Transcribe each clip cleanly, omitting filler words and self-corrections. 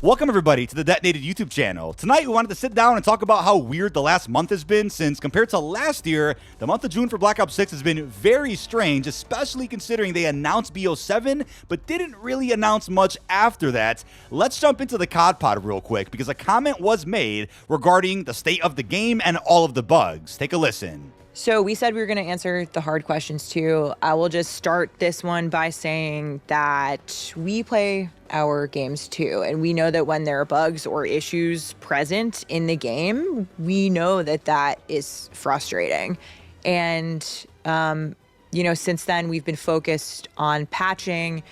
Welcome, everybody, to the Detonated YouTube channel. Tonight, we wanted to sit down and talk about how weird the last month has been, since compared to last year, the month of June for Black Ops 6 has been very strange, especially considering they announced BO7, but didn't really announce much after that. Let's jump into the COD pod real quick, because a comment was made regarding the state of the game and all of the bugs. Take a listen. So we said we were going to answer the hard questions too. I will just start this one by saying that we play our games too. And we know that when there are bugs or issues present in the game, we know that that is frustrating. And, since then we've been focused on patching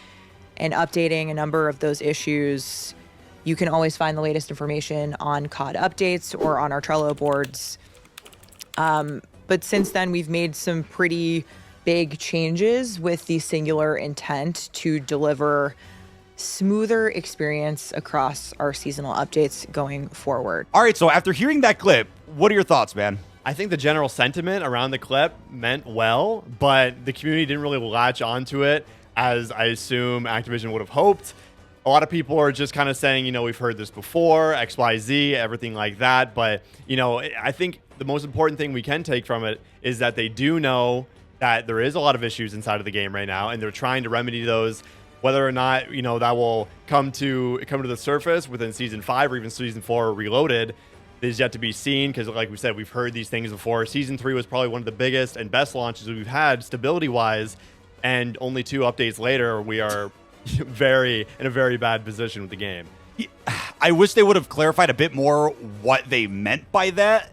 and updating a number of those issues. You can always find the latest information on COD updates or on our Trello boards. But since then, we've made some pretty big changes with the singular intent to deliver smoother experience across our seasonal updates going forward. All right, so after hearing that clip, what are your thoughts, man? I think the general sentiment around the clip meant well, but the community didn't really latch onto it as I assume Activision would have hoped. A lot of people are just kind of saying, we've heard this before, XYZ, everything like that. But, I think the most important thing we can take from it is that they do know that there is a lot of issues inside of the game right now, and they're trying to remedy those. Whether or not, that will come to the surface within Season 5 or even Season 4 Reloaded is yet to be seen, because like we said, we've heard these things before. Season 3 was probably one of the biggest and best launches we've had stability-wise, and only 2 updates later, we are in a very bad position with the game. I wish they would have clarified a bit more what they meant by that.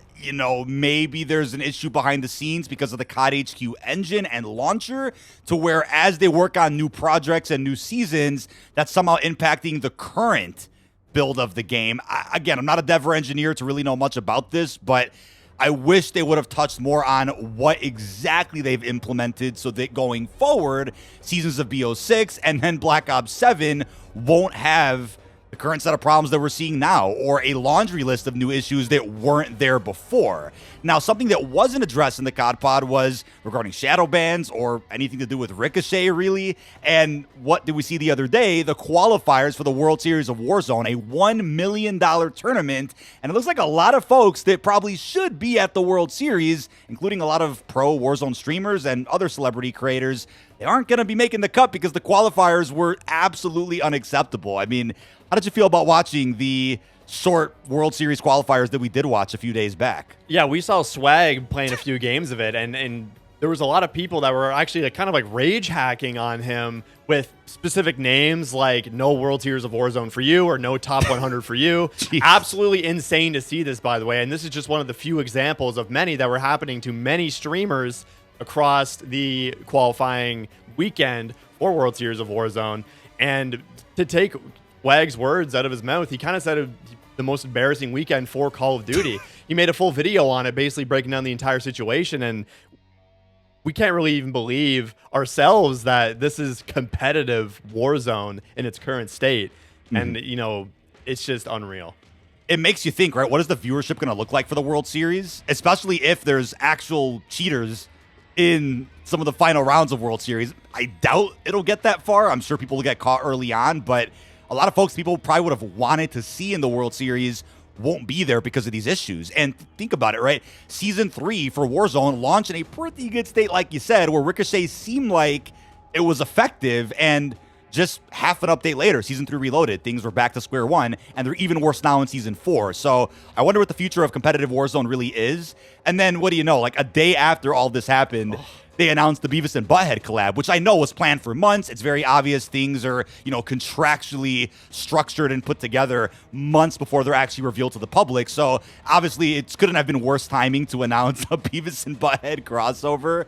Maybe there's an issue behind the scenes because of the COD HQ engine and launcher, to where as they work on new projects and new seasons, that's somehow impacting the current build of the game. Again, I'm not a dev or engineer to really know much about this, but I wish they would have touched more on what exactly they've implemented so that going forward, seasons of BO6 and then Black Ops 7 won't have the current set of problems that we're seeing now, or a laundry list of new issues that weren't there before. Now, something that wasn't addressed in the COD pod was regarding shadow bans or anything to do with Ricochet, really. And what did we see the other day? The qualifiers for the World Series of Warzone, a $1 million tournament. And it looks like a lot of folks that probably should be at the World Series, including a lot of pro Warzone streamers and other celebrity creators, they aren't going to be making the cut because the qualifiers were absolutely unacceptable. I mean, how did you feel about watching the short World Series qualifiers that we did watch a few days back? Yeah, we saw Swag playing a few games of it, and there was a lot of people that were actually kind of like rage hacking on him with specific names like no World Series of Warzone for you or no Top 100 for you. Absolutely insane to see this, by the way, and this is just one of the few examples of many that were happening to many streamers across the qualifying weekend for World Series of Warzone. And to take Swag's words out of his mouth, he kind of said the most embarrassing weekend for Call of Duty. He made a full video on it, basically breaking down the entire situation, and we can't really even believe ourselves that this is competitive Warzone in its current state. And, it's just unreal. It makes you think, right? What is the viewership going to look like for the World Series? Especially if there's actual cheaters in some of the final rounds of World Series. I doubt it'll get that far. I'm sure people will get caught early on, but a lot of folks people probably would have wanted to see in the World Series won't be there because of these issues. And think about it, right? Season 3 for Warzone launched in a pretty good state, like you said, where Ricochet seemed like it was effective, and just half an update later, Season 3 Reloaded, things were back to square one, and they're even worse now in Season 4. So I wonder what the future of competitive Warzone really is. And then, what do you know, like a day after all this happened, they announced the Beavis and Butthead collab, which I know was planned for months. It's very obvious things are, contractually structured and put together months before they're actually revealed to the public. So obviously, it couldn't have been worse timing to announce a Beavis and Butthead crossover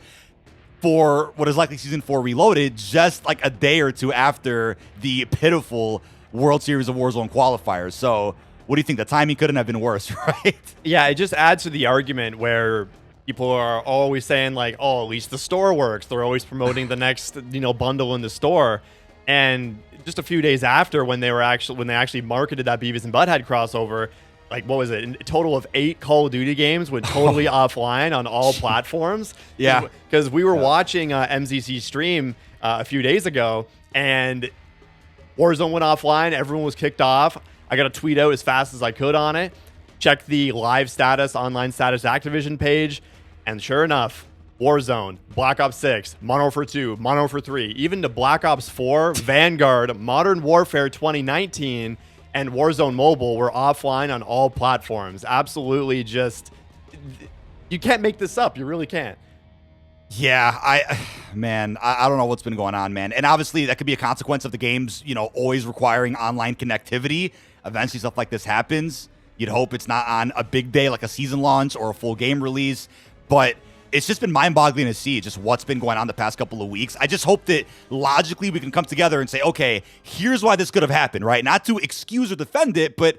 for what is likely Season 4 Reloaded, just like a day or two after the pitiful World Series of Warzone qualifiers. So what do you think? The timing couldn't have been worse, right? Yeah, it just adds to the argument where people are always saying like, oh, at least the store works. They're always promoting the next, bundle in the store. And just a few days after, when they actually marketed that Beavis and Butthead crossover, like, what was it? A total of 8 Call of Duty games went totally offline on all platforms. Yeah. Because we were watching MZC stream a few days ago, and Warzone went offline. Everyone was kicked off. I got to tweet out as fast as I could on it. Check the live status, online status Activision page, and sure enough, Warzone, Black Ops 6, Modern Warfare 2, Modern Warfare 3, even to Black Ops 4, Vanguard, Modern Warfare 2019, and Warzone Mobile were offline on all platforms. Absolutely just, you can't make this up. You really can't. Yeah, I don't know what's been going on, man. And obviously that could be a consequence of the games, always requiring online connectivity. Eventually stuff like this happens. You'd hope it's not on a big day like a season launch or a full game release, but it's just been mind-boggling to see just what's been going on the past couple of weeks. I just hope that logically we can come together and say, okay, here's why this could have happened, right? Not to excuse or defend it, but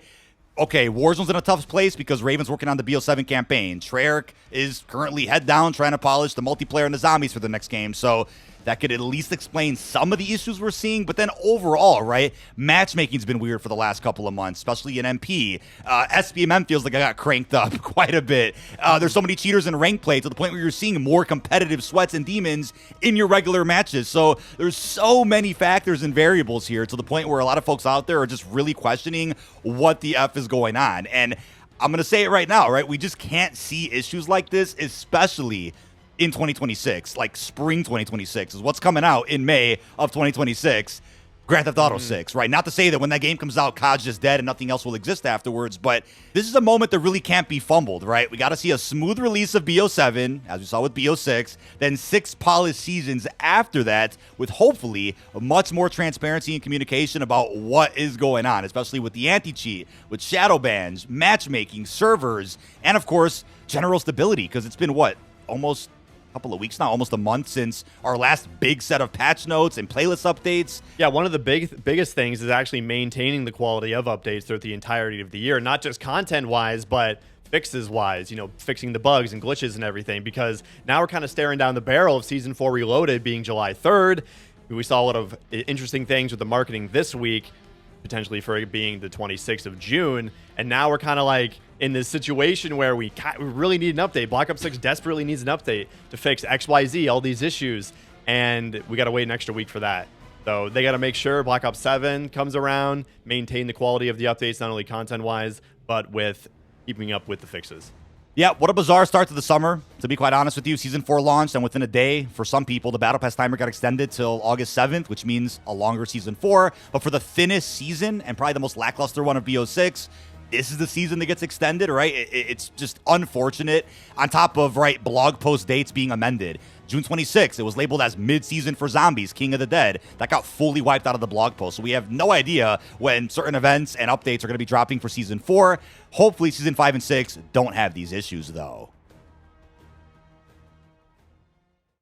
okay, Warzone's in a tough place because Raven's working on the BO7 campaign. Treyarch is currently head down trying to polish the multiplayer and the zombies for the next game. So that could at least explain some of the issues we're seeing. But then overall, right, matchmaking's been weird for the last couple of months, especially in MP. SBMM feels like I got cranked up quite a bit. There's so many cheaters in rank play to the point where you're seeing more competitive sweats and demons in your regular matches. So there's so many factors and variables here to the point where a lot of folks out there are just really questioning what the F is going on. And I'm going to say it right now, right? We just can't see issues like this, especially in 2026, like spring 2026 is what's coming out in May of 2026. Grand Theft Auto 6, right? Not to say that when that game comes out, COD's just dead and nothing else will exist afterwards, but this is a moment that really can't be fumbled, right? We got to see a smooth release of BO7, as we saw with BO6, then 6 polished seasons after that, with hopefully much more transparency and communication about what is going on, especially with the anti-cheat, with shadow bans, matchmaking, servers, and of course, general stability, because it's been what? Almost couple of weeks now, almost a month since our last big set of patch notes and playlist updates. Yeah, one of the biggest things is actually maintaining the quality of updates throughout the entirety of the year, not just content-wise, but fixes-wise, fixing the bugs and glitches and everything, because now we're kind of staring down the barrel of Season 4 Reloaded being July 3rd. We saw a lot of interesting things with the marketing this week, potentially for it being the 26th of June, and now we're kind of like in this situation where we really need an update. Black Ops 6 desperately needs an update to fix XYZ, all these issues, and we got to wait an extra week for that. So they got to make sure Black Ops 7 comes around, maintain the quality of the updates, not only content-wise, but with keeping up with the fixes. Yeah, what a bizarre start to the summer. To be quite honest with you, Season 4 launched, and within a day, for some people, the Battle Pass timer got extended till August 7th, which means a longer Season 4. But for the thinnest season, and probably the most lackluster one of BO6, this is the season that gets extended, right? It's just unfortunate. On top of, right, blog post dates being amended. June 26th, it was labeled as mid-season for Zombies, King of the Dead. That got fully wiped out of the blog post. So we have no idea when certain events and updates are going to be dropping for Season 4. Hopefully Season 5 and 6 don't have these issues, though.